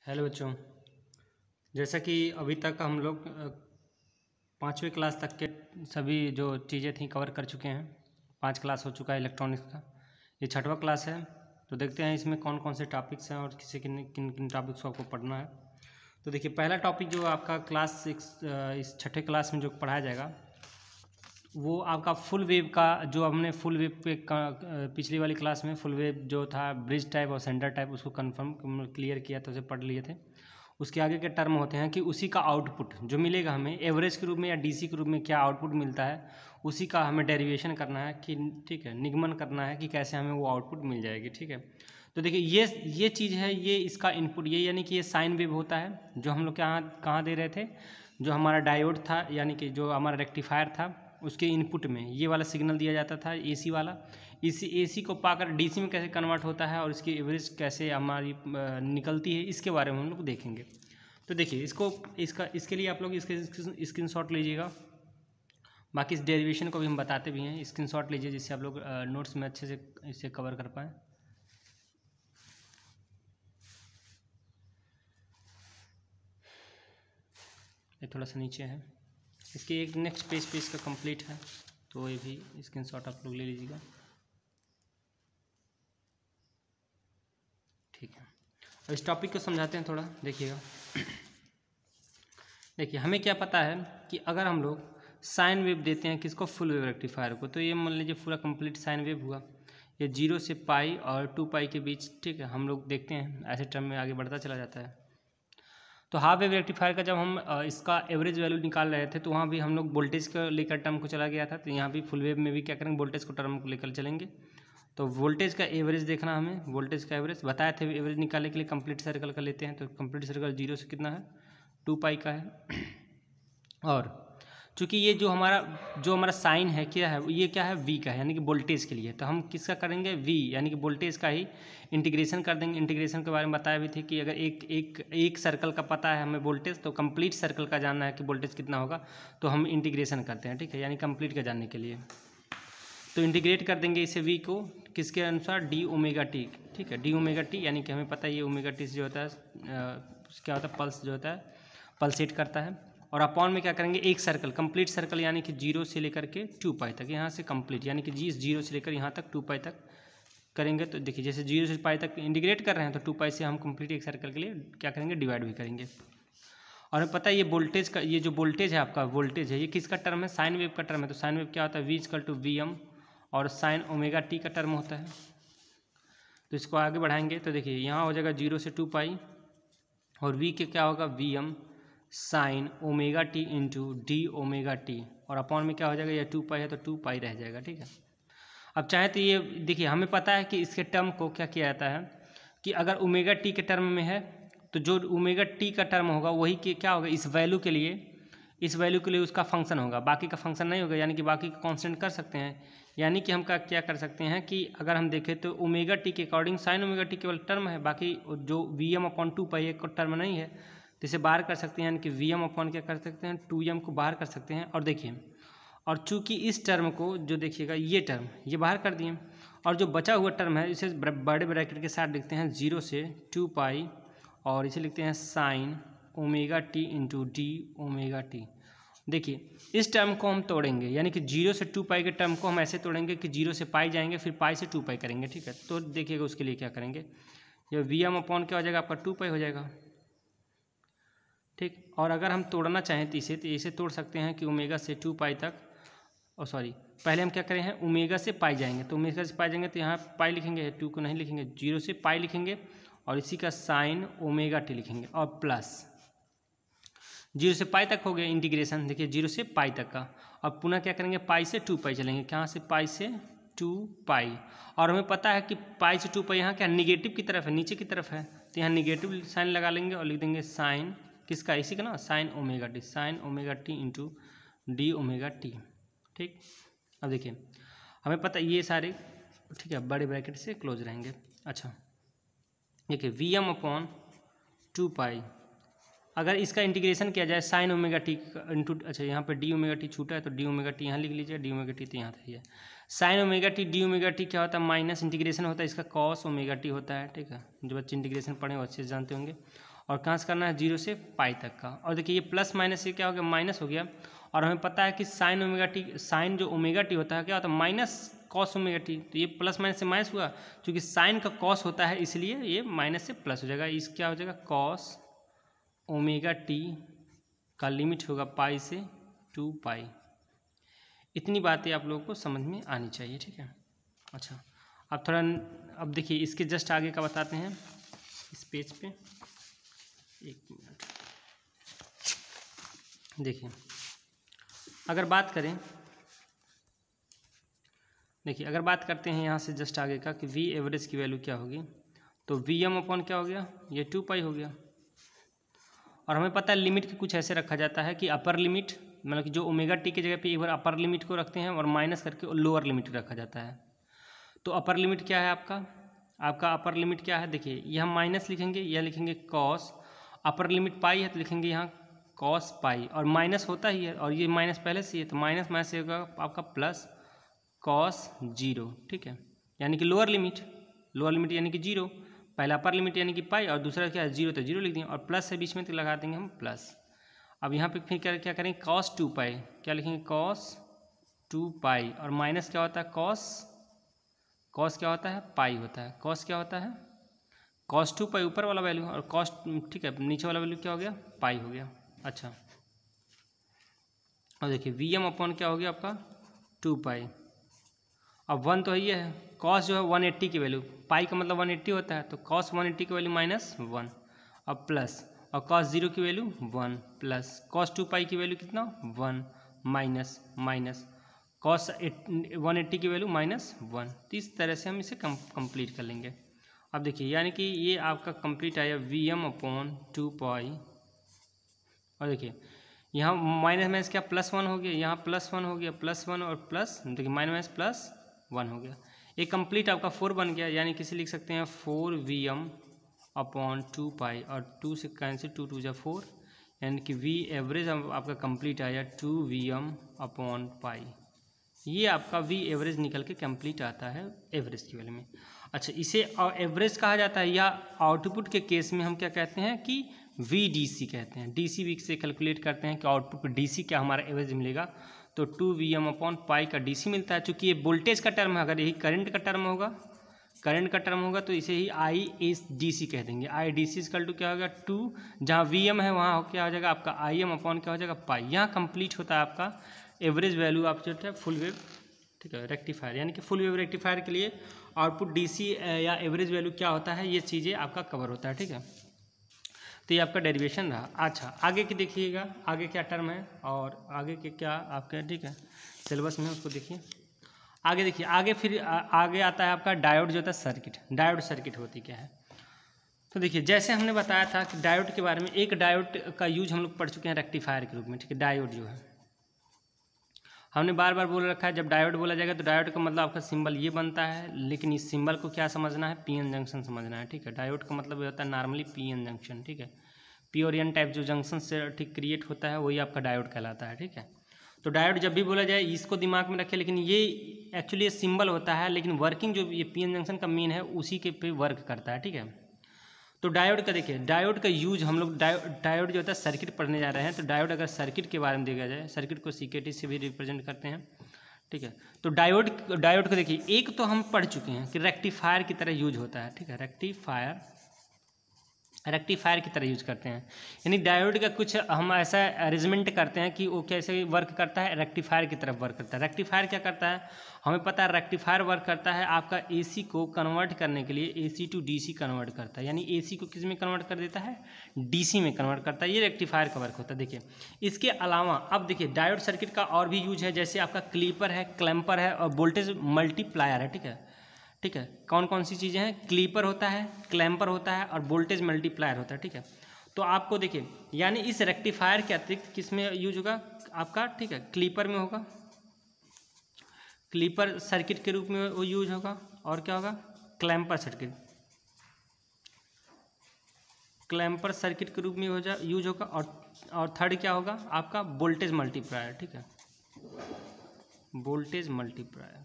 Hello बच्चों। जैसा कि अभी तक हम लोग पाँचवीं क्लास तक के सभी जो चीज़ें थी कवर कर चुके हैं। 5 क्लास हो चुका है इलेक्ट्रॉनिक्स का, ये 6वां क्लास है। तो देखते हैं इसमें कौन कौन से टॉपिक्स हैं और किन किन टॉपिक्स को आपको पढ़ना है। तो देखिए, पहला टॉपिक जो आपका क्लास 6 इस 6ठे क्लास में जो पढ़ाया जाएगा वो आपका फुल वेव का, जो हमने फुल वेव पे पिछली वाली क्लास में फुल वेव जो था ब्रिज टाइप और सेंटर टाइप उसको कंफर्म क्लियर किया था, उसे पढ़ लिए थे। उसके आगे के टर्म होते हैं कि उसी का आउटपुट जो मिलेगा हमें एवरेज के रूप में या डीसी के रूप में क्या आउटपुट मिलता है, उसी का हमें डेरिवेशन करना है कि ठीक है, निगमन करना है कि कैसे हमें वो आउटपुट मिल जाएगी। ठीक है, तो देखिए ये चीज़ है, ये इसका इनपुट, ये यानी कि ये साइन वेव होता है जो हम लोग कहाँ दे रहे थे, जो हमारा डायोड था यानी कि जो हमारा रेक्टिफायर था उसके इनपुट में ये वाला सिग्नल दिया जाता था, एसी वाला। इसी एसी को पाकर डीसी में कैसे कन्वर्ट होता है और इसकी एवरेज कैसे हमारी निकलती है, इसके बारे में हम लोग देखेंगे। तो देखिए इसके लिए आप लोग इसके स्क्रीनशॉट लीजिएगा। बाकी इस डेरिवेशन को भी हम बताते भी हैं, स्क्रीनशॉट लीजिए जिससे आप लोग नोट्स में अच्छे से इसे कवर कर पाएँ। ये थोड़ा सा नीचे है, इसके एक नेक्स्ट पेज पे इसका कंप्लीट है, तो ये भी स्क्रीनशॉट आप लोग ले लीजिएगा। ठीक है, अब इस टॉपिक को समझाते हैं थोड़ा, देखिएगा। देखिए, हमें क्या पता है कि अगर हम लोग साइन वेव देते हैं किसको, फुल वेव रेक्टिफायर को, तो ये मान लीजिए पूरा कंप्लीट साइन वेव हुआ, ये 0 से पाई और 2 पाई के बीच। ठीक है, हम लोग देखते हैं ऐसे टर्म में आगे बढ़ता चला जाता है। तो हाफ वेव रेक्टिफायर का जब हम इसका एवरेज वैल्यू निकाल रहे थे तो वहाँ भी हम लोग वोल्टेज को लेकर टर्म को चला गया था, तो यहाँ भी फुल वेव में भी क्या करेंगे, वोल्टेज को टर्म को लेकर चलेंगे। तो वोल्टेज का एवरेज देखना, हमें वोल्टेज का एवरेज बताए थे, एवरेज निकालने के लिए कंप्लीट सर्कल का लेते हैं। तो कंप्लीट सर्कल 0 से कितना है, 2 पाई का है। और चूँकि ये जो हमारा साइन है क्या है, ये क्या है, वी का है, यानी कि वोल्टेज के लिए। तो हम किसका करेंगे, वी यानी कि वोल्टेज का ही इंटीग्रेशन कर देंगे। इंटीग्रेशन के बारे में बताया भी थे कि अगर एक सर्कल का पता है हमें वोल्टेज, तो कंप्लीट सर्कल का जानना है कि वोल्टेज कितना होगा, तो हम इंटीग्रेशन करते हैं। ठीक है, यानी कंप्लीट का जानने के लिए तो इंटीग्रेट कर देंगे इसे वी को किसके अनुसार, डी ओमेगा टी। ठीक है, डी ओमेगा टी यानी कि हमें पता है ये ओमेगा टी जो होता है क्या होता है, पल्स जो होता है पल्सेट करता है। और अपॉन में क्या करेंगे, एक सर्कल, कंप्लीट सर्कल यानी कि 0 से लेकर के 2 पाई तक, यहाँ से कंप्लीट यानी कि 0 से लेकर यहाँ तक 2 पाई तक करेंगे। तो देखिए, जैसे 0 से पाई तक इंटीग्रेट कर रहे हैं तो 2 पाई से हम कंप्लीट एक सर्कल के लिए क्या करेंगे, डिवाइड भी करेंगे। और हमें पता है ये वोल्टेज का, ये जो वोल्टेज है आपका, वोल्टेज है ये किसका टर्म है, साइन वेव का टर्म है। तो साइन वेव क्या होता है, V equal to V M, और साइन ओमेगा टी का टर्म होता है। तो इसको आगे बढ़ाएंगे तो देखिए यहाँ हो जाएगा 0 से 2 पाई, और वी के क्या होगा, V M sine omega T into D omega T, और अपॉन में क्या हो जाएगा, ये 2 पाई है तो 2 पाई रह जाएगा। ठीक है, अब चाहे तो ये देखिए, हमें पता है कि इसके टर्म को क्या किया जाता है कि अगर ओमेगा टी के टर्म में है तो जो ओमेगा टी का टर्म होगा वही के क्या होगा, इस वैल्यू के लिए उसका फंक्शन होगा, बाकी का फंक्शन नहीं होगा, यानी कि बाकी का कांस्टेंट कर सकते हैं। यानी कि हम क्या कर सकते हैं कि अगर हम देखें तो ओमेगा टी के अकॉर्डिंग साइन ओमेगा टी केवल टर्म है, बाकी जो वी एम अपॉन 2 पाई एक टर्म नहीं है, तो इसे बाहर कर सकते हैं, यानी कि वी एम अपॉन क्या कर सकते हैं, 2m को बाहर कर सकते हैं। और देखिए, और चूंकि इस टर्म को जो देखिएगा ये टर्म ये बाहर कर दिए, और जो बचा हुआ टर्म है इसे बड़े ब्रैकेट के साथ लिखते हैं 0 से 2 पाई, और इसे लिखते हैं sign omega T into D omega T. देखिए, इस टर्म को हम तोड़ेंगे, यानी कि 0 से 2 पाई के टर्म को हम ऐसे तोड़ेंगे कि 0 से पाई जाएंगे, फिर पाई से 2 पाई करेंगे। ठीक है, तो देखिएगा उसके लिए क्या करेंगे, ये वी एम अपॉन क्या हो जाएगा, आपका 2 पाई हो जाएगा। ठीक, और अगर हम तोड़ना चाहें तो इसे तोड़ सकते हैं कि ओमेगा से 2 पाई तक, और सॉरी पहले हम क्या करें हैं, ओमेगा से पाई जाएंगे, तो ओमेगा से पाई जाएंगे तो यहाँ पाई लिखेंगे, 2 को नहीं लिखेंगे, 0 से पाई लिखेंगे, और इसी का साइन ओमेगा टी लिखेंगे, और प्लस 0 से पाई तक हो गया इंटीग्रेशन। देखिए 0 से पाई तक का, अब पुनः क्या करेंगे, पाई से 2 पाई चलेंगे, कहाँ से, पाई से 2 पाई। और हमें पता है कि पाई से 2 पाई यहाँ क्या निगेटिव की तरफ है, नीचे की तरफ है, तो यहाँ निगेटिव साइन लगा लेंगे और लिख देंगे साइन किसका, इसी का ना, sign omega T into D omega T. ठीक, अब देखिए हमें पता ये सारे, ठीक है, बड़े ब्रैकेट से क्लोज रहेंगे। अच्छा देखिए, वी एम अपॉन 2 पाई, अगर इसका इंटीग्रेशन किया जाए साइन ओमेगा टी इंटू, अच्छा यहाँ पे डी ओमेगा टी छूटा है तो डी ओमेगा टी यहाँ लिख लीजिए, डी ओमेगा टी तो यहाँ था, sign omega T D omega T क्या होता है, माइनस इंटीग्रेशन होता है इसका कॉस ओमेगा टी होता है। ठीक है, जो बच्चे इंटीग्रेशन पढ़े वो अच्छे से जानते होंगे। और कहाँ से करना है, 0 से पाई तक का। और देखिए ये प्लस माइनस से क्या हो गया, माइनस हो गया। और हमें पता है कि साइन ओमेगा टी, साइन जो ओमेगा टी होता है क्या होता है, माइनस कॉस ओमेगा टी। तो ये प्लस माइनस से माइनस हुआ, क्योंकि साइन का कॉस होता है इसलिए ये माइनस से प्लस हो जाएगा। इस क्या हो जाएगा, कॉस ओमेगा टी का लिमिट होगा पाई से 2 पाई। इतनी बातें आप लोगों को समझ में आनी चाहिए, ठीक है। अच्छा, अब थोड़ा, अब देखिए इसके जस्ट आगे का बताते हैं इस पेज पे। एक मिनट, देखिए अगर बात करें, देखिए अगर बात करते हैं यहाँ से जस्ट आगे का कि वी एवरेज की वैल्यू क्या होगी, तो वी एम अपॉन क्या हो गया, ये 2 पाई हो गया। और हमें पता है लिमिट की कुछ ऐसे रखा जाता है कि अपर लिमिट, मतलब कि जो ओमेगा टी की जगह पे एक बार अपर लिमिट को रखते हैं और माइनस करके लोअर लिमिट रखा जाता है। तो अपर लिमिट क्या है आपका अपर लिमिट क्या है, देखिए ये हम माइनस लिखेंगे, यह लिखेंगे कॉस, अपर लिमिट पाई है तो लिखेंगे यहाँ कॉस पाई, और माइनस होता ही है और ये माइनस पहले से ही है तो माइनस माइनस से होगा आपका प्लस कॉस 0, ठीक है। यानी कि लोअर लिमिट यानी कि 0, पहला अपर लिमिट यानी कि पाई और दूसरा क्या है 0, तो 0 लिख देंगे और प्लस से बीच में तो लगा देंगे हम प्लस। अब यहाँ पे फिर क्या करेंगे, कॉस 2 पाई, क्या लिखेंगे कॉस 2 पाई, और माइनस क्या होता है कॉस क्या होता है, पाई होता है। कॉस क्या होता है, कॉस 2 पाई ऊपर वाला वैल्यू, और कॉस, ठीक है, नीचे वाला वैल्यू क्या हो गया, पाई हो गया। अच्छा, और देखिए वी एम अपॉन क्या हो गया आपका 2 पाई। अब 1 तो ये है, कॉस जो है 180 की वैल्यू, पाई का मतलब 180 होता है, तो कॉस 180 की वैल्यू -1, अब प्लस, और कॉस 0 की वैल्यू 1 प्लस, कॉस 2 पाई की वैल्यू कितना 1 माइनस माइनस, कॉस 180 की वैल्यू -1। तो इस तरह से हम इसे कंप्लीट कर लेंगे। अब देखिए यानी कि ये आपका कंप्लीट आया वी एम अपॉन 2 पाई, और देखिए यहाँ माइनस माइनस क्या +1 हो गया, यहाँ +1 हो गया, +1 और प्लस, देखिए माइनस +1 हो गया। एक कंप्लीट आपका 4 बन गया, यानी किसी लिख सकते हैं 4 वी एम अपॉन 2 पाई, और 2 से कैंसिल, 2 2 जा 4, यानी कि वी एवरेज आपका कंप्लीट आया 2 वी एम अपॉन पाई। ये आपका वी एवरेज निकल के कंप्लीट आता है एवरेज की वैल्यू में। अच्छा, इसे एवरेज कहा जाता है, या आउटपुट के केस में हम क्या कहते हैं कि वी डी सी कहते हैं। डी सी वी से कैलकुलेट करते हैं कि आउटपुट पर डी सी क्या हमारा एवरेज मिलेगा, तो 2 वी एम अपॉन पाई का डी सी मिलता है। चूँकि ये वोल्टेज का टर्म है, अगर यही करंट का टर्म होगा तो इसे ही आई एस डी सी कह देंगे। I D C equal to क्या होगा 2, जहाँ वी एम है वहाँ क्या हो जाएगा आपका आई एम अपॉन क्या हो जाएगा पाई। यहाँ कंप्लीट होता है आपका एवरेज वैल्यू आप जो है फुल वेव, ठीक है, रेक्टिफायर, यानी कि फुल वेव रेक्टिफायर के लिए आउटपुट डीसी या एवरेज वैल्यू क्या होता है, ये चीज़ें आपका कवर होता है, ठीक है। तो ये आपका डेरिवेशन रहा। अच्छा, आगे की देखिएगा, आगे क्या टर्म है और आगे के क्या आपके, ठीक है, सिलेबस में उसको देखिए। आगे देखिए, आगे फिर आगे आता है आपका डायोड जो होता है सर्किट। डायोड सर्किट होती क्या है, तो देखिए जैसे हमने बताया था कि डायोड के बारे में, एक डायोड का यूज हम लोग पढ़ चुके हैं रेक्टिफायर के रूप में, ठीक है। डायोड जो है हमने बार बार बोल रखा है, जब डायोड बोला जाएगा तो डायोड का मतलब आपका सिंबल ये बनता है, लेकिन इस सिंबल को क्या समझना है, पीएन जंक्शन समझना है, ठीक है। डायोड का मतलब ये होता है नॉर्मली पीएन जंक्शन, ठीक है। पी और एन टाइप जो जंक्शन से ठीक क्रिएट होता है वही आपका डायोड कहलाता है, ठीक है। तो डायोड जब भी बोला जाए इसको दिमाग में रखें, लेकिन ये एक्चुअली ये सिंबल होता है, लेकिन वर्किंग जो ये पीएन जंक्शन का मेन है उसी के पे वर्क करता है, ठीक है। तो डायोड का देखिए, डायोड का यूज हम लोग डायोड जो होता है सर्किट पढ़ने जा रहे हैं, तो डायोड अगर सर्किट के बारे में देखा जाए, सर्किट को सीकेटी से भी रिप्रेजेंट करते हैं, ठीक है। तो डायोड को देखिए, एक तो हम पढ़ चुके हैं कि रेक्टिफायर की तरह यूज होता है, ठीक है। रेक्टिफायर की तरह यूज करते हैं, यानी डायोड का कुछ हम ऐसा अरेंजमेंट करते हैं कि वो कैसे वर्क करता है, रेक्टिफायर की तरफ वर्क करता है। रेक्टिफायर क्या करता है, हमें पता है रेक्टिफायर वर्क करता है आपका एसी को कन्वर्ट करने के लिए, एसी टू डीसी कन्वर्ट करता है, यानी एसी को किस में कन्वर्ट कर देता है, डीसी में कन्वर्ट करता है। ये रेक्टिफायर का वर्क होता है। देखिए इसके अलावा अब देखिए डायोड सर्किट का और भी यूज है, जैसे आपका क्लीपर है, क्लैम्पर है और वोल्टेज मल्टीप्लायर है, ठीक है, ठीक है। कौन कौन सी चीज़ें हैं, क्लीपर होता है, क्लैम्पर होता है और वोल्टेज मल्टीप्लायर होता है, ठीक है। तो आपको देखिए, यानी इस रेक्टिफायर के अतिरिक्त किस में यूज होगा आपका, ठीक है, क्लीपर में होगा, क्लीपर सर्किट के रूप में वो यूज होगा, और क्या होगा, क्लैम्पर सर्किट, क्लैम्पर सर्किट के रूप में यूज होगा, और थर्ड क्या होगा आपका वोल्टेज मल्टीप्लायर, ठीक है, वोल्टेज मल्टीप्लायर,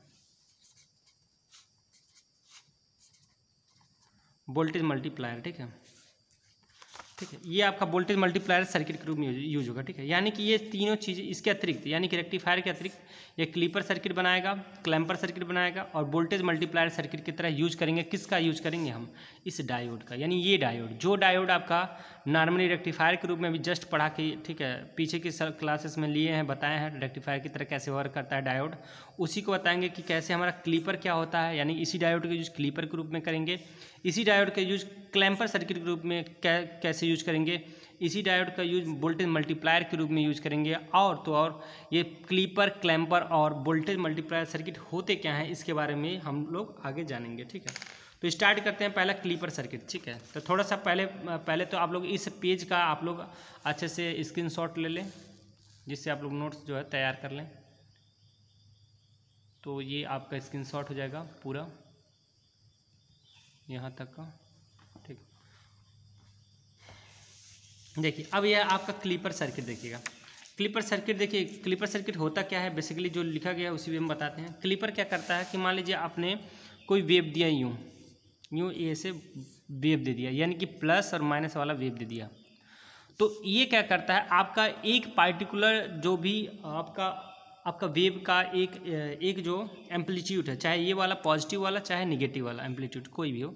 वोल्टेज मल्टीप्लायर, ठीक है। ठीक है। ये आपका वोल्टेज मल्टीप्लायर सर्किट के रूप में यूज होगा, ठीक है। यानी कि ये तीनों चीज़ इसके अतिरिक्त, यानी कि रेक्टिफायर के अतिरिक्त ये क्लीपर सर्किट बनाएगा, क्लैम्पर सर्किट बनाएगा और वोल्टेज मल्टीप्लायर सर्किट की तरह यूज करेंगे। किसका यूज करेंगे हम? इस डायोड का। यानी ये डायोड, जो डायोड आपका नॉर्मली रेक्टिफायर के रूप में भी जस्ट पढ़ा के, ठीक है, पीछे की क्लासेस में लिए हैं, बताए हैं रेक्टिफायर की तरह कैसे वर्क करता है डायोड, उसी को बताएंगे कि कैसे हमारा क्लीपर क्या होता है। यानी इसी डायोड का यूज क्लीपर के रूप में करेंगे, इसी डायोड का यूज क्लैम्पर सर्किट के रूप में कैसे यूज करेंगे, इसी डायोड का यूज वोल्टेज मल्टीप्लायर के रूप में यूज करेंगे। और तो और ये क्लीपर, क्लैम्पर और वोल्टेज मल्टीप्लायर सर्किट होते क्या हैं, इसके बारे में हम लोग आगे जानेंगे, ठीक है। तो स्टार्ट करते हैं पहला क्लीपर सर्किट, ठीक है। तो थोड़ा सा पहले तो आप लोग इस पेज का आप लोग अच्छे से स्क्रीनशॉट ले लें, जिससे आप लोग नोट्स जो है तैयार कर लें। तो ये आपका स्क्रीनशॉट हो जाएगा पूरा यहाँ तक का, ठीक। देखिए अब यह आपका क्लीपर सर्किट देखिएगा। क्लीपर सर्किट देखिए, क्लीपर सर्किट होता क्या है, बेसिकली जो लिखा गया है उसी में हम बताते हैं। क्लीपर क्या करता है कि मान लीजिए आपने कोई वेव दिया, यूँ ए से वेव दे दिया, यानी कि प्लस और माइनस वाला वेव दे दिया। तो ये क्या करता है, आपका एक पार्टिकुलर जो भी आपका वेव का एक जो एम्पलीट्यूड है, चाहे ये वाला पॉजिटिव वाला चाहे निगेटिव वाला एम्पलीट्यूड कोई भी हो,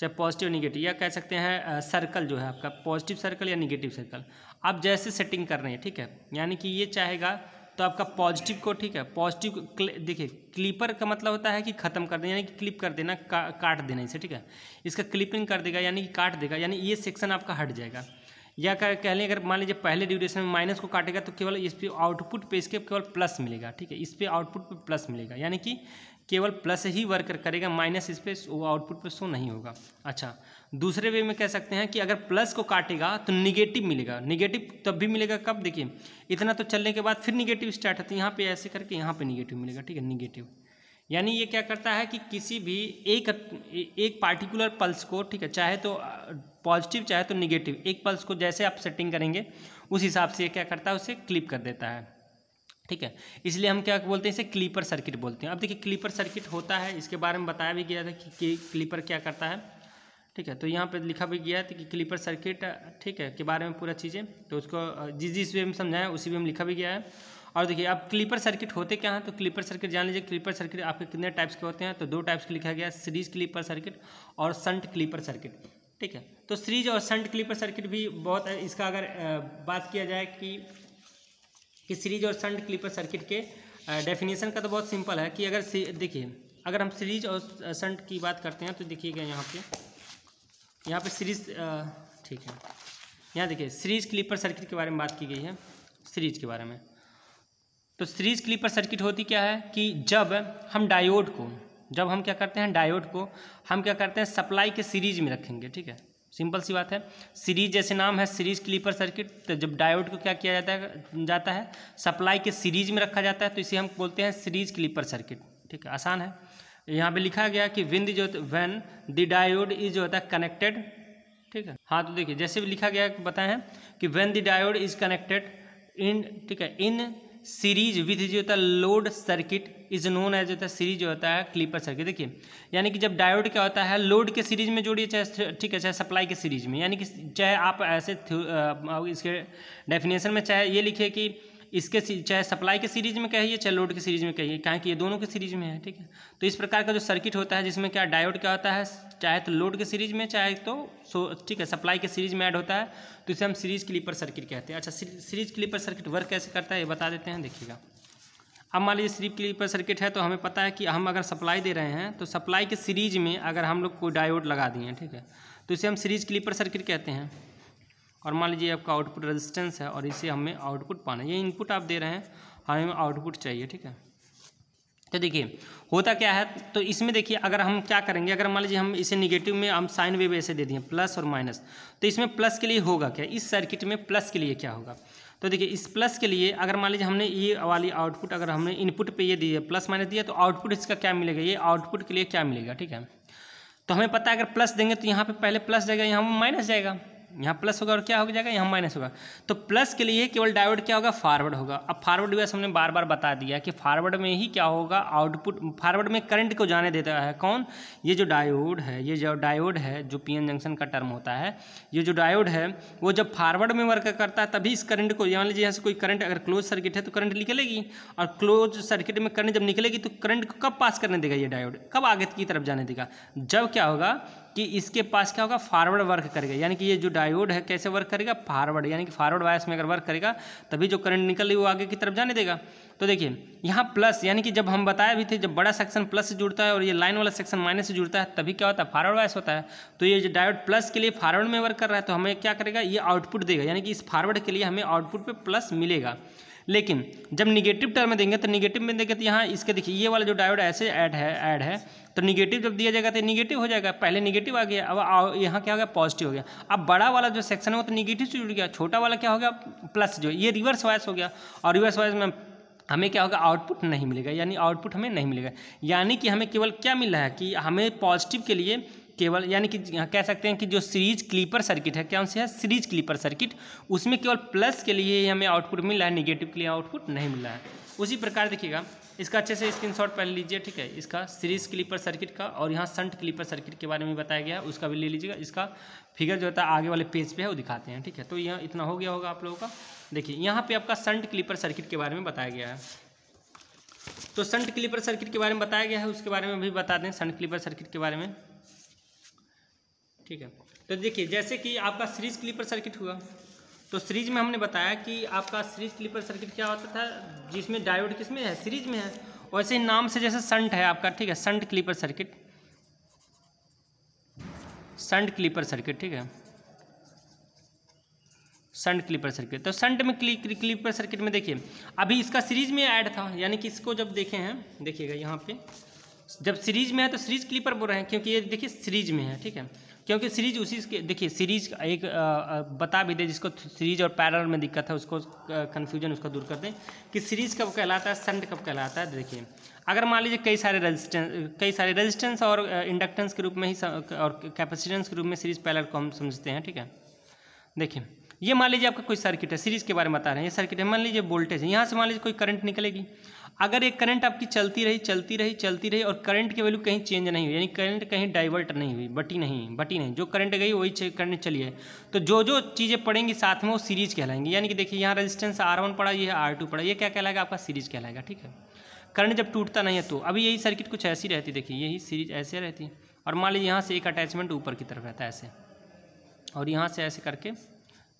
चाहे पॉजिटिव निगेटिव, या कह सकते हैं सर्कल जो है आपका पॉजिटिव सर्कल या निगेटिव सर्कल, आप जैसे सेटिंग कर रहे हैं, ठीक है। यानी कि ये चाहेगा तो आपका पॉजिटिव को, ठीक है, पॉजिटिव देखिए क्लीपर का मतलब होता है कि ख़त्म कर देना, यानी कि क्लिप कर देना, काट देना इसे, ठीक है। इसका क्लिपिंग कर देगा यानी कि काट देगा, यानी ये सेक्शन आपका हट जाएगा। या कह लें अगर मान लीजिए पहले ड्यूरेशन में माइनस को काटेगा तो केवल इस पे आउटपुट पे इसके केवल प्लस मिलेगा, ठीक है। इस पे आउटपुट पे प्लस मिलेगा, यानी कि केवल प्लस ही वर्क करेगा, माइनस इस पे वो आउटपुट पे शो नहीं होगा। अच्छा, दूसरे वे में कह सकते हैं कि अगर प्लस को काटेगा तो निगेटिव मिलेगा। निगेटिव तब भी मिलेगा कब, देखिए इतना तो चलने के बाद फिर निगेटिव स्टार्ट होता है, यहाँ पे ऐसे करके यहाँ पे निगेटिव मिलेगा, ठीक है, निगेटिव। यानी ये क्या करता है कि किसी भी एक पार्टिकुलर पल्स को, ठीक है, चाहे तो पॉजिटिव चाहे तो निगेटिव, एक पल्स को जैसे आप सेटिंग करेंगे उस हिसाब से ये क्या करता है, उसे क्लिप कर देता है, ठीक है। इसलिए हम क्या बोलते हैं, इसे क्लीपर सर्किट बोलते हैं। अब देखिए क्लीपर सर्किट होता है, इसके बारे में बताया भी गया था कि क्लीपर क्या करता है, ठीक है। तो यहाँ पे लिखा भी गया है कि क्लीपर सर्किट, ठीक है, के बारे में पूरा चीज़ें, तो उसको जिस वे में समझाएं उसी वे में लिखा भी गया है। और देखिए अब क्लीपर सर्किट होते क्या हैं, तो क्लीपर सर्किट जान लीजिए। क्लीपर सर्किट आपके कितने टाइप्स के होते हैं, तो 2 टाइप्स के लिखा गया है, सीरीज क्लीपर सर्किट और शंट क्लीपर सर्किट, ठीक है। तो सीरीज और शंट क्लीपर सर्किट भी बहुत, इसका अगर बात किया जाए कि सीरीज और शंट क्लीपर सर्किट के डेफिनेशन का तो बहुत सिंपल है कि अगर देखिए अगर हम सीरीज और शंट की बात करते हैं तो देखिएगा यहाँ पे सीरीज, ठीक है, यहाँ देखिए सीरीज क्लीपर सर्किट के बारे में बात की गई है, सीरीज के बारे में। तो सीरीज क्लीपर सर्किट होती क्या है कि जब हम क्या करते हैं, डायोड को हम क्या करते हैं, सप्लाई के सीरीज में रखेंगे, ठीक है, सिंपल सी बात है। सीरीज जैसे नाम है सीरीज क्लीपर सर्किट, तो जब डायोड को क्या किया जाता है सप्लाई के सीरीज में रखा जाता है, तो इसे हम बोलते हैं सीरीज क्लीपर सर्किट, ठीक है, आसान है। यहाँ पे लिखा गया कि व्हेन द डायोड इज जो होता है कनेक्टेड, ठीक है। हाँ, तो देखिए जैसे भी लिखा गया बताए हैं कि when the diode is connected in, ठीक है, इन सीरीज विथ जो होता है load circuit is known as होता है सीरीज जो होता है क्लीपर सर्किट। देखिए यानी कि जब डायोड क्या होता है लोड के सीरीज में जोड़िए, चाहे, ठीक है, चाहे सप्लाई के सीरीज में, यानी कि चाहे आप ऐसे इसके डेफिनेशन में चाहे ये लिखिए कि इसके चाहे सप्लाई के सीरीज में कहिए चाहे लोड के सीरीज में कहिए, कहें कि ये दोनों के सीरीज में है, ठीक है। तो इस प्रकार का जो सर्किट होता है जिसमें क्या डायोड क्या होता है चाहे तो लोड के सीरीज में चाहे तो ठीक है सप्लाई के सीरीज में ऐड होता है, तो इसे हम सीरीज क्लीपर सर्किट कहते हैं। अच्छा, सीरीज क्लीपर सर्किट वर्क कैसे करता है ये बता देते हैं, देखिएगा। अब मान लीजिए सीरीज क्लीपर सर्किट है, तो हमें पता है कि हम अगर सप्लाई दे रहे हैं तो सप्लाई के सीरीज में अगर हम लोग कोई डायोड लगा दिए हैं, ठीक है, तो इसे हम सीरीज क्लीपर सर्किट कहते हैं। और मान लीजिए आपका आउटपुट रेजिस्टेंस है और इसे हमें आउटपुट पाना है, ये इनपुट आप दे रहे हैं, हमें आउटपुट चाहिए, ठीक है। तो देखिए होता क्या है, तो इसमें देखिए अगर हम क्या करेंगे, अगर मान लीजिए हम इसे निगेटिव में हम साइन वेव ऐसे दे दिए प्लस और माइनस, तो इसमें प्लस के लिए होगा क्या, इस सर्किट में प्लस के लिए क्या होगा, तो देखिए इस प्लस के लिए अगर मान लीजिए हमने ये वाली आउटपुट अगर हमने इनपुट पे ये दिया प्लस माइनस दिया, तो आउटपुट इसका क्या मिलेगा, ये आउटपुट के लिए क्या मिलेगा, ठीक है। तो हमें पता है अगर प्लस देंगे तो यहाँ पे पहले प्लस जाएगा, यहाँ माइनस जाएगा, यहाँ प्लस होगा और क्या हो जाएगा, यहाँ माइनस होगा। तो प्लस के लिए केवल डायोड क्या होगा, फॉरवर्ड होगा। अब फॉरवर्ड डिवाइस हमने बार बार बता दिया कि फॉरवर्ड में ही क्या होगा, आउटपुट फॉरवर्ड में करंट को जाने देता है कौन, ये जो डायोड है, ये जो डायोड है जो पीएन जंक्शन का टर्म होता है, ये जो डायोड है वो जब फॉरवर्ड में वर्क करता है तभी इस करंट को, मान लीजिए यहाँ से कोई करंट अगर क्लोज सर्किट है तो करंट निकलेगी, और क्लोज सर्किट में करंट जब निकलेगी तो करंट को कब पास करने देगा ये डायोड, कब आगे की तरफ जाने देगा, जब क्या होगा कि इसके पास क्या होगा, फॉरवर्ड वर्क करेगा। यानी कि ये जो डायोड है कैसे वर्क करेगा, फॉरवर्ड, यानी कि फॉरवर्ड बायस में अगर वर्क करेगा तभी जो करंट निकल रही है वो आगे की तरफ जाने देगा। तो देखिए यहाँ प्लस, यानी कि जब हम बताए भी थे जब बड़ा सेक्शन प्लस से जुड़ता है और ये लाइन वाला सेक्शन माइनस से जुड़ता है तभी क्या होता है, फॉरवर्ड बायस होता है। तो ये जो डायोड प्लस के लिए फॉरवर्ड में वर्क कर रहा है तो हमें क्या करेगा, ये आउटपुट देगा, यानी कि इस फॉरवर्ड के लिए हमें आउटपुट पे प्लस मिलेगा। लेकिन जब निगेटिव टर्म में देंगे तो निगेटिव में देंगे तो यहाँ इसके देखिए ये वाला जो डायोड ऐसे ऐड है तो निगेटिव जब दिया जाएगा तो निगेटिव हो जाएगा, पहले निगेटिव आ गया, अब यहाँ क्या हो गया, पॉजिटिव हो गया। अब बड़ा वाला जो सेक्शन है वो तो निगेटिव से जुड़ गया, छोटा वाला क्या हो गया, प्लस, जो ये रिवर्स वाइस हो गया, और रिवर्स वाइस में हमें क्या होगा, आउटपुट नहीं मिलेगा, यानी आउटपुट हमें नहीं मिलेगा। यानी कि हमें केवल क्या मिल रहा है कि हमें पॉजिटिव के लिए केवल, यानी कि कह सकते हैं कि जो सीरीज क्लीपर सर्किट है, क्या से है, सीरीज क्लीपर सर्किट, उसमें केवल प्लस के लिए हमें आउटपुट मिल रहा है, निगेटिव के लिए आउटपुट नहीं मिल रहा है। उसी प्रकार देखिएगा, इसका अच्छे से स्क्रीनशॉट पहले लीजिए, ठीक है, इसका सीरीज क्लीपर सर्किट का, और यहाँ शंट क्लीपर सर्किट के बारे में बताया गया है, उसका भी ले लीजिएगा। इसका फिगर जो होता है आगे वाले पेज पे है वो दिखाते हैं, ठीक है। तो यहाँ इतना हो गया होगा आप लोगों का। देखिए यहाँ पे आपका शंट क्लीपर सर्किट के बारे में बताया गया है। तो शंट क्लीपर सर्किट के बारे में बताया गया है, उसके बारे में भी बता दें शंट क्लीपर सर्किट के बारे में, ठीक है। तो देखिए जैसे कि आपका सीरीज क्लीपर सर्किट हुआ, तो सीरीज में हमने बताया कि आपका सीरीज क्लीपर सर्किट क्या होता था, जिसमें डायोड किसमें है, सीरीज में है। वैसे ही नाम से जैसे शंट है आपका, ठीक है, shunt clipper circuit, shunt clipper circuit, ठीक है, शंट क्लीपर सर्किट। तो शंट में क्लीपर सर्किट में देखिए अभी इसका सीरीज में ऐड था, यानी कि इसको जब देखे हैं, देखिएगा यहाँ पे जब सीरीज में है तो सीरीज क्लीपर बोल रहे हैं, क्योंकि ये देखिए सीरीज में है, ठीक है, क्योंकि सीरीज उसी के, देखिए सीरीज एक बता भी दे, जिसको सीरीज और पैरेलल में दिक्कत है उसको कन्फ्यूजन उसका दूर कर दें कि सीरीज कब कहलाता है, शंट कब कहलाता है। देखिए अगर मान लीजिए कई सारे रेजिस्टेंस और इंडक्टेंस के रूप में ही और कैपेसिटेंस के रूप में सीरीज पैरेलल को हम समझते हैं, ठीक है। देखिए ये मान लीजिए आपका कोई सर्किट है, सीरीज के बारे में बता रहे हैं, ये सर्किट है, मान लीजिए वोल्टेज है, यहाँ से मान लीजिए कोई करंट निकलेगी, अगर एक करंट आपकी चलती रही और करंट की वैल्यू कहीं चेंज नहीं हुई, यानी करंट कहीं डाइवर्ट नहीं हुई, बटी नहीं, जो करंट गई वही करंट चली है, तो जो चीज़ें पड़ेंगी साथ में वो सीरीज कहलाएंगी। यानी कि देखिए यहाँ रेजिस्टेंस R1 पड़ा, ये R2 पड़ा, ये क्या कहलाएगा, आपका सीरीज कहलाएगा, ठीक है। करंट जब टूटता नहीं है तो अभी यही सर्किट कुछ ऐसी रहती, देखिए यही सीरीज ऐसे रहती, और मान लीजिए यहाँ से एक अटैचमेंट ऊपर की तरफ रहता है ऐसे, और यहाँ से ऐसे करके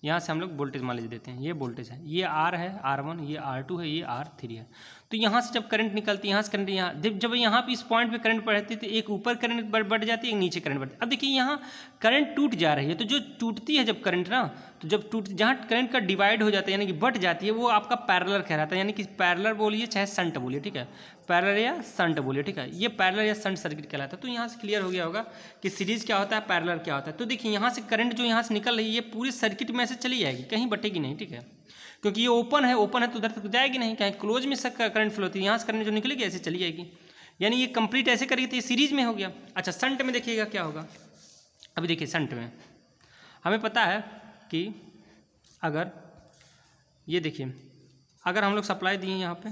यहाँ से हम लोग वोल्टेज मान लीजिए देते हैं, ये वोल्टेज है, ये R है, R1, ये R2 है, ये R3 है। तो यहाँ से जब करंट निकलती है, यहाँ से करंट, यहाँ जब यहाँ पे इस पॉइंट पे करंट बढ़ती है तो एक ऊपर करंट बढ़ जाती है, एक नीचे करंट बढ़ती है। अब देखिए यहाँ करंट टूट जा रही है, तो जो टूटती है जब करंट ना, तो जब जहाँ करंट का डिवाइड हो जाता है, यानी कि बढ़ जाती है, वो आपका पैरेलल कहलाता है, यानी कि पैरेलल बोलिए चाहे शंट बोलिए, ठीक है, पैरेलल या शंट बोलिए, ठीक है, ये पैरेलल या शंट सर्किट कहलाता है। तो यहाँ से क्लियर हो गया होगा कि सीरीज क्या होता है, पैरेलल क्या होता है। तो देखिए यहाँ से करंट जो यहाँ से निकल रही है ये पूरी सर्किट में ऐसे चली जाएगी, कहीं बटेगी नहीं, ठीक है, क्योंकि ये ओपन है तो उधर तक जाएगी नहीं, कहीं क्लोज में करंट फ्लो होती है, यहाँ से करंट जो निकलेगी ऐसे चली जाएगी, यानी ये कंप्लीट ऐसे करेगी तो ये सीरीज में हो गया। अच्छा शंट में देखिएगा क्या होगा, अभी देखिए शंट में हमें पता है कि अगर ये देखिए अगर हम लोग सप्लाई दिए यहाँ पे,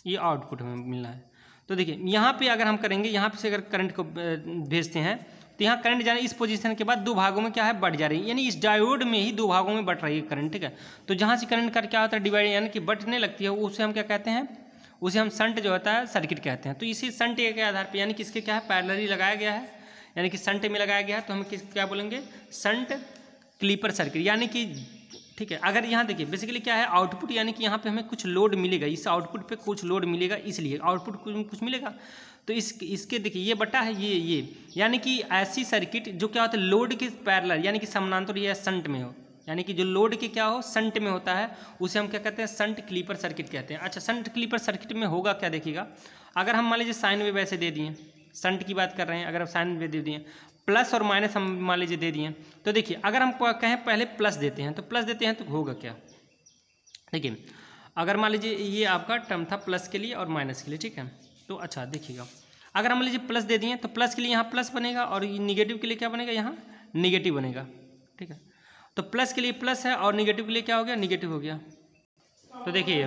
ये आउटपुट हमें मिलना है, तो देखिए यहाँ पे अगर हम करेंगे, यहाँ पे से अगर करंट को भेजते हैं तो यहाँ करंट जाने इस पोजीशन के बाद दो भागों में क्या है, बढ़ जा रही है, यानी इस डायोड में ही दो भागों में बढ़ रही है करंट, ठीक है। तो जहाँ से करंट का क्या होता है, डिवाइड, यानी कि बढ़ने लगती है, उसे हम क्या कहते हैं, उसे हम शंट जो होता है सर्किट कहते हैं। तो इसी शंट के आधार पर, यानी कि इसके क्या है, पैरेलली लगाया गया है, यानी कि शंट में लगाया गया है, तो हम क्या बोलेंगे, शंट क्लीपर सर्किट, यानी कि ठीक है। अगर यहाँ देखिए बेसिकली क्या है, आउटपुट, यानी कि यहाँ पे हमें कुछ लोड मिलेगा, इस आउटपुट पे कुछ लोड मिलेगा, इसलिए आउटपुट कुछ मिलेगा। तो इसके देखिए ये बटा है ये, यानी कि ऐसी सर्किट जो क्या होता है, लोड के पैरेलल, यानी कि समानांतर या शंट में हो, यानी कि जो लोड के क्या हो, शंट में होता है, उसे हम क्या कहते हैं, शंट क्लीपर सर्किट कहते हैं। अच्छा शंट क्लीपर सर्किट में होगा क्या, देखिएगा अगर हम मान लीजिए साइन वेव ऐसे दे दिए, शंट की बात कर रहे हैं, अगर आप साइन वेव दे दिए, प्लस और माइनस हम मान लीजिए दे दिए, तो देखिए अगर हम कहें पहले प्लस देते हैं तो होगा क्या, देखिए अगर मान लीजिए ये आपका टर्म था प्लस के लिए और माइनस के लिए, ठीक है। तो अच्छा देखिएगा, अगर हम मान लीजिए प्लस दे दिए तो प्लस के लिए यहाँ प्लस बनेगा और निगेटिव के लिए क्या बनेगा, यहाँ निगेटिव बनेगा, ठीक है। तो प्लस के लिए प्लस है और निगेटिव के लिए क्या हो गया, निगेटिव हो गया। तो देखिए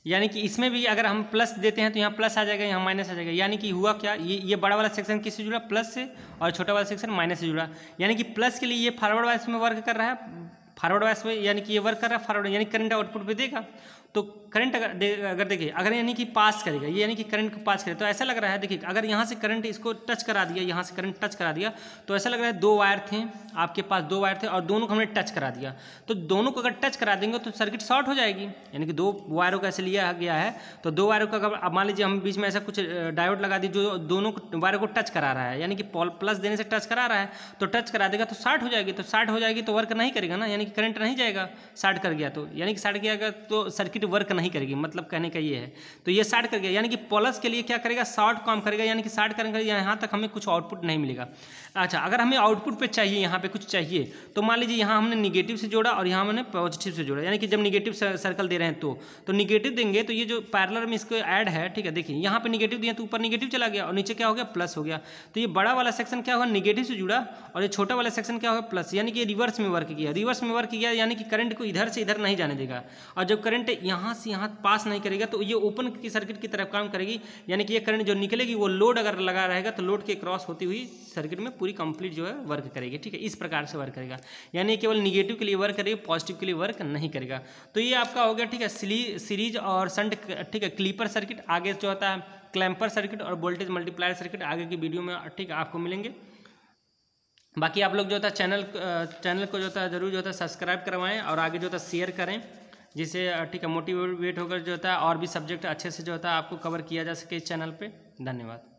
यानी कि इसमें भी अगर हम प्लस देते हैं तो यहाँ प्लस आ जाएगा, यहाँ माइनस आ जाएगा। यानी कि हुआ क्या, ये बड़ा वाला सेक्शन किससे जुड़ा, प्लस से, और छोटा वाला सेक्शन माइनस से जुड़ा। यानी कि प्लस के लिए ये फॉरवर्ड वाइज में वर्क कर रहा है, फॉरवर्ड वाइज में, यानी कि ये वर्क कर रहा है फॉरवर्ड, यानी करंट आउटपुट पे देगा। तो करंट अगर देखिए, अगर यानी कि पास करेगा, ये यानी कि करंट को पास करेगा, तो ऐसा लग रहा है, देखिए अगर यहाँ से करंट इसको टच करा दिया, यहाँ से करंट टच करा दिया, तो ऐसा लग रहा है दो वायर थे आपके पास, दो वायर थे और दोनों को हमने टच करा दिया। तो दोनों को अगर टच करा देंगे तो सर्किट शॉर्ट हो जाएगी। यानी कि दो वायरों को ऐसे लिया गया है, तो दो वायरों का अगर मान लीजिए हम बीच में ऐसा कुछ डायोड लगा दी जो दोनों वायरों को टच करा रहा है, यानी कि प्लस देने से टच करा रहा है, तो टच करा देगा तो शॉर्ट हो जाएगी। तो शॉर्ट हो जाएगी तो वर्क नहीं करेगा ना, यानी कि करंट नहीं जाएगा, शॉर्ट कर गया तो, यानी कि शॉर्ट किया तो सर्किट वर्क नहीं करेगी, मतलब कहने का ये है। तो ये शॉर्ट कर गया, यानी कि प्लस के लिए क्या करेगा, शॉर्ट काम करेगा, यानी कि शॉर्ट करेंगे, यहाँ तक हमें कुछ आउटपुट नहीं मिलेगा। अच्छा, अगर हमें आउटपुट पे चाहिए, यहाँ पे कुछ चाहिए, तो मान लीजिए यहाँ हमने निगेटिव से जोड़ा और यहाँ हमने पॉजिटिव से जोड़ा, यानी कि जब निगेटिव सर्कल दे रहे हैं तो निगेटिव देंगे तो ये जो पैरेलल में इसको ऐड है, ठीक है, देखिए यहाँ पे निगेटिव दिया तो ऊपर निगेटिव चला गया और नीचे क्या हो गया, प्लस हो गया। तो ये बड़ा वाला सेक्शन क्या हुआ, निगेटिव से जुड़ा, और ये छोटा वाला सेक्शन क्या होगा, प्लस, यानी कि ये रिवर्स में वर्क किया, रिवर्स में वर्क किया, यानी कि करंट को इधर से इधर नहीं जाने देगा। और जब करंट यहाँ से यहाँ पास नहीं करेगा तो ये ओपन की सर्किट की तरफ काम करेगी, यानी कि ये करंट जो निकलेगी वो लोड अगर लगा रहेगा तो लोड के क्रॉस होती हुई सर्किट में पूरी कंप्लीट जो है वर्क करेगी, ठीक है। इस प्रकार से वर्क करेगा, यानी केवल निगेटिव के लिए वर्क करेगी, पॉजिटिव के लिए वर्क नहीं करेगा। तो ये आपका हो गया, ठीक है, सीरीज और शंट, ठीक है, क्लीपर सर्किट। आगे जो होता है क्लैंपर सर्किट और वोल्टेज मल्टीप्लायर सर्किट आगे की वीडियो में, ठीक है, आपको मिलेंगे। बाकी आप लोग जो होता है चैनल को जो होता है जरूर जो होता है सब्सक्राइब करवाएं और आगे जो होता है शेयर करें, जिससे ठीक है मोटिवेट होकर जो होता है और भी सब्जेक्ट अच्छे से जो होता है आपको कवर किया जा सके इस चैनल पे। धन्यवाद।